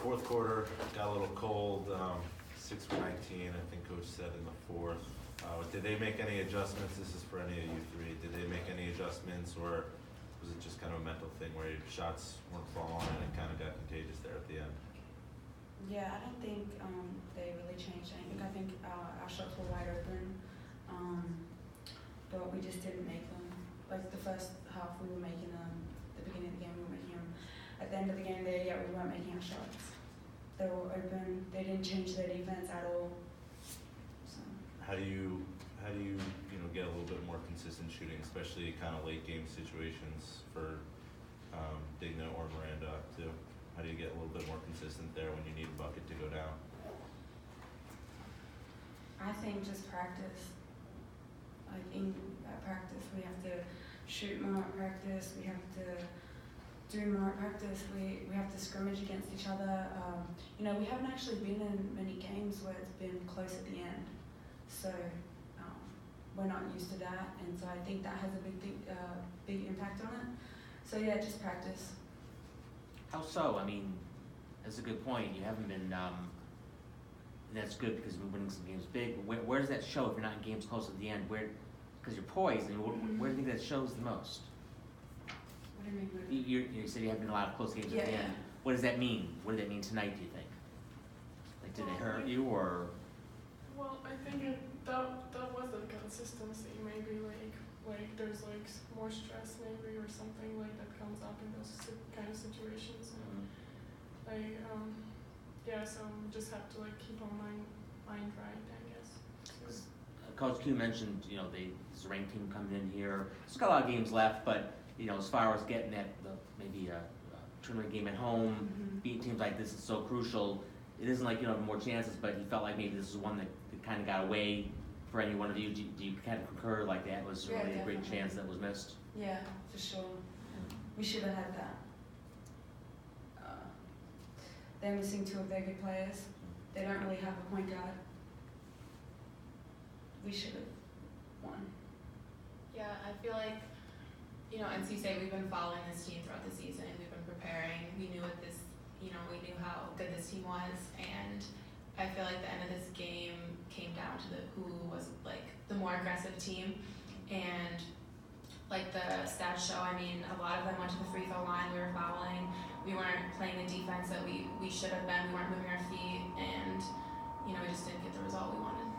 fourth quarter got a little cold, 6 for 19, I think Coach said in the fourth. Did they make any adjustments? This is for any of you three. Did they make any adjustments, or was it just kind of a mental thing where your shots weren't falling and it kind of got contagious there at the end? Yeah, I don't think they really changed anything. I think our shots were wide open, but we just didn't make them. Like the first half, we were making them. The beginning of the game, we were making them. At the end of the game, we weren't making our shots. They were open. They didn't change their defense at all. So. How do you get a little bit more consistent shooting, especially kind of late game situations for Digna or Miranda too? How do you get a little bit more consistent there when you need a bucket to go down? I think just practice. Like in practice, we have to shoot more at practice. We have to do more at practice. We have to scrimmage against each other. We haven't actually been in many games where it's been close at the end, so we're not used to that, and so I think that has a big impact on it. So yeah, just practice. How so? I mean, that's a good point. You haven't been. That's good because we're winning some games big. But where does that show if you're not in games close at the end? Because you're poised, and where do you think that shows the most? What do you mean? You said you haven't been in a lot of close games at the end. What does that mean? What did that mean tonight, do you think? Like, did it hurt you, or? Well, I think that was the consistency. Maybe like there's like more stress maybe or something like that comes up in those kind of situations. And so we just have to like keep our mind right, I guess. Coach Q mentioned, this ranked team coming in here. It's got a lot of games left, but as far as getting that maybe a tournament game at home, beating teams like this is so crucial. It isn't like you don't have more chances, but he felt like maybe this is one that kind of got away for any one of you. Do you kind of concur like that was really a great chance that was missed? Yeah, for sure. We should have had that. They're missing two of their good players. They don't really have a point guard. We should have won. Yeah, I feel like, NC State, we've been following this team throughout the season. We've been preparing. We knew we knew how good this team was, and I feel like the end of this game came down to who was like the more aggressive team, and like the stats show, I mean, a lot of them went to the free throw line. We were fouling. We weren't playing the defense that we should have been. We weren't moving our feet, and we just didn't get the result we wanted.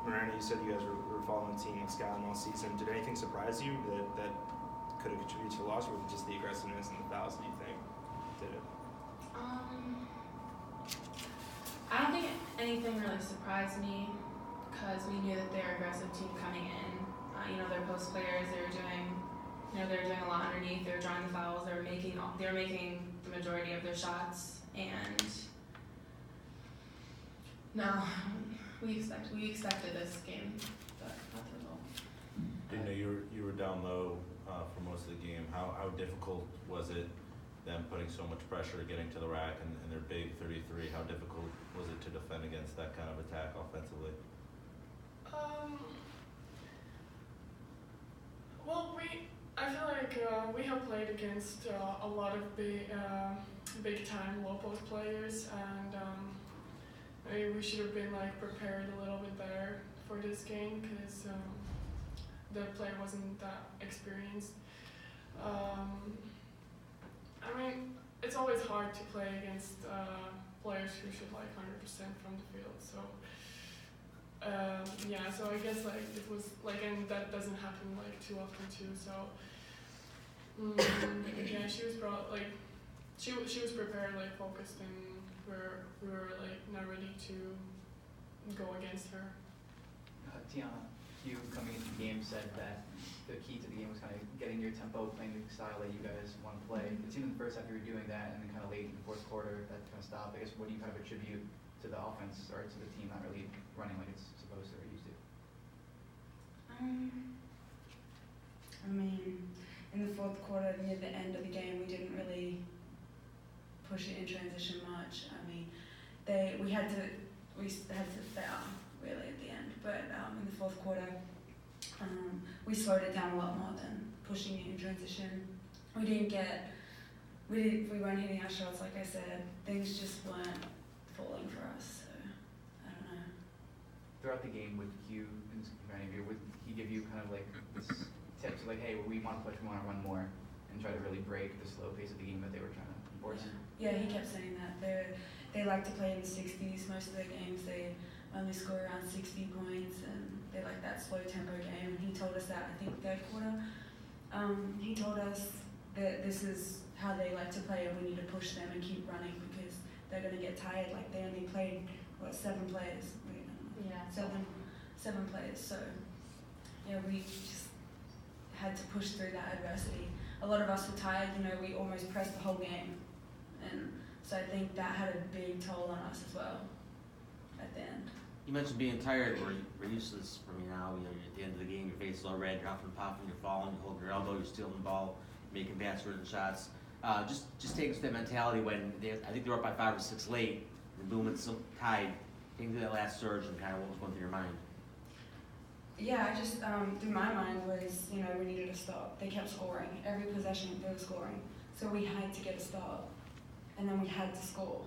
Miranda, you said you guys were following the team with Scotland all season. Did anything surprise you that could have contributed to the loss, or was it just the aggressiveness and the fouls, do you think, did it? I don't think anything really surprised me because we knew that they're an aggressive team coming in. They're post players. They were doing a lot underneath. They were drawing the fouls. They were making the majority of their shots. And no, we expected this game, but not the result. Didn't know you were down low for most of the game. How difficult was it? Them putting so much pressure, getting to the rack, and their big 33. How difficult was it to defend against that kind of attack offensively? Well, I feel like we have played against a lot of big time low post players, and maybe we should have been like prepared a little bit better for this game because the player wasn't that experienced. I mean, it's always hard to play against players who shoot like 100% from the field. So so I guess like it was like, and that doesn't happen like too often too. So she was probably like she was prepared, like focused, and we were like not ready to go against her. Tiana, you coming into the game said that the key to the game was kind of getting your tempo, playing the style that you guys want to play. It seemed in the first half you were doing that, and then kind of late in the fourth quarter that kind of stopped. I guess what do you kind of attribute to the offense or to the team not really running like it's supposed to or used to? I mean, in the fourth quarter, near the end of the game, we didn't really push it in transition much. I mean, we had to foul really at the end, but in the fourth quarter, we slowed it down a lot more than pushing it in transition. We didn't get we weren't hitting our shots, like I said. Things just weren't falling for us, so I don't know. Throughout the game, would Hugh, in this behavior, would he give you kind of like this tips like, hey, we want to push, we want to run more, and try to really break the slow pace of the game that they were trying to enforce? Yeah, he kept saying that. They like to play in the 60s. Most of their games, they only score around 60 points, and they like that slow tempo game. And he told us that, I think, third quarter. He told us that this is how they like to play, and we need to push them and keep running because they're going to get tired. Like, they only played, 7 players? Wait, I don't know. Yeah. Seven players. So, yeah, we just had to push through that adversity. A lot of us were tired. We almost pressed the whole game. And so I think that had a big toll on us as well at the end. You mentioned being tired. We're used to this from now. You're at the end of the game, your face is all red, you're huffing and puffing, you're falling, you hold your elbow, you're stealing the ball, making bad-certain shots. Just take us to that mentality when I think they were up by 5 or 6 late, and boom, it's so tied. Take to that last surge and kind of what was going through your mind. Yeah, I just, through my mind was, we needed to stop. They kept scoring. Every possession, they were scoring. So we had to get a stop. And then we had to score.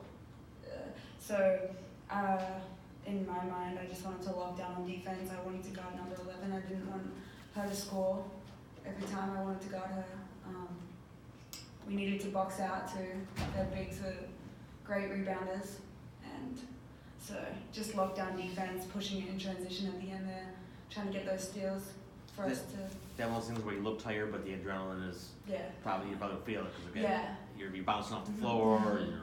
In my mind, I just wanted to lock down on defense. I wanted to guard number 11. I didn't want her to score every time. I wanted to guard her. We needed to box out too. Their bigs are great rebounders. And so just lock down defense, pushing it in transition at the end there, trying to get those steals for us to... That one of those things where you look tired, but the adrenaline is probably you're about to feel it because again, you're bouncing off the floor, and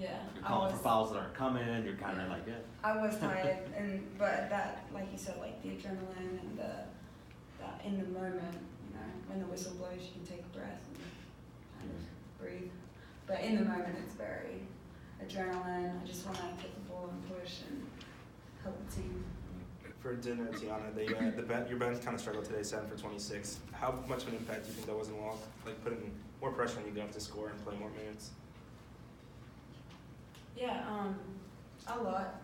you're calling for fouls that aren't coming. You're kind of like, I was tired, but that, like you said, like the adrenaline and that in the moment, when the whistle blows, you can take a breath and kind of breathe. But in the moment, it's very adrenaline. I just want to get the ball and push and help the team. For dinner, Tiana, your bench kind of struggled today, 7 for 26. How much of an impact do you think that was in loss? Like putting more pressure on you got to score and play more minutes? Yeah, a lot,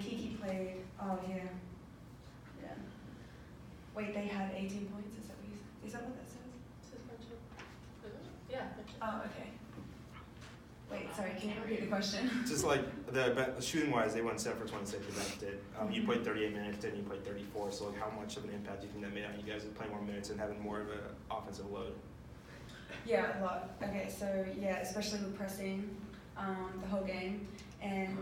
Kiki played, yeah. Wait, they had 18 points, is that what that says? Yeah. Oh, okay. Wait, sorry, can you repeat the question? Just like shooting-wise, they went 7 for 26. The bench did. You played 38 minutes, then you played 34. So, like, how much of an impact do you think that made on you guys playing more minutes and having more of an offensive load? Yeah, a lot. Okay, so yeah, especially with pressing the whole game, and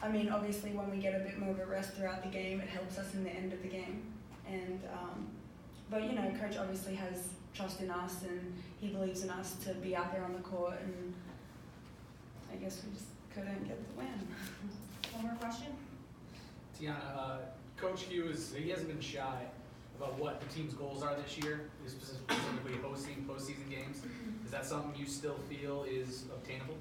obviously when we get a bit more of a rest throughout the game, it helps us in the end of the game. And but coach obviously has trust in us, and he believes in us to be out there on the court, and I guess we just couldn't get the win. One more question? Tiana, Coach Hugh he hasn't been shy about what the team's goals are this year, specifically hosting postseason games. Is that something you still feel is obtainable?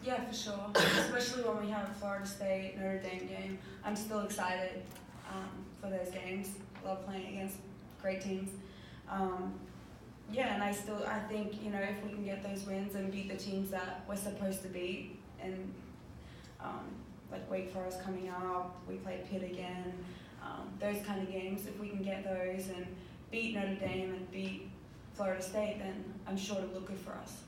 Yeah, for sure. Especially when we have a Florida State, Notre Dame game. I'm still excited for those games. I love playing against great teams. And I think, if we can get those wins and beat the teams that we're supposed to beat, and like Wake Forest coming up, we play Pitt again, those kind of games, if we can get those and beat Notre Dame and beat Florida State, then I'm sure it'll look good for us.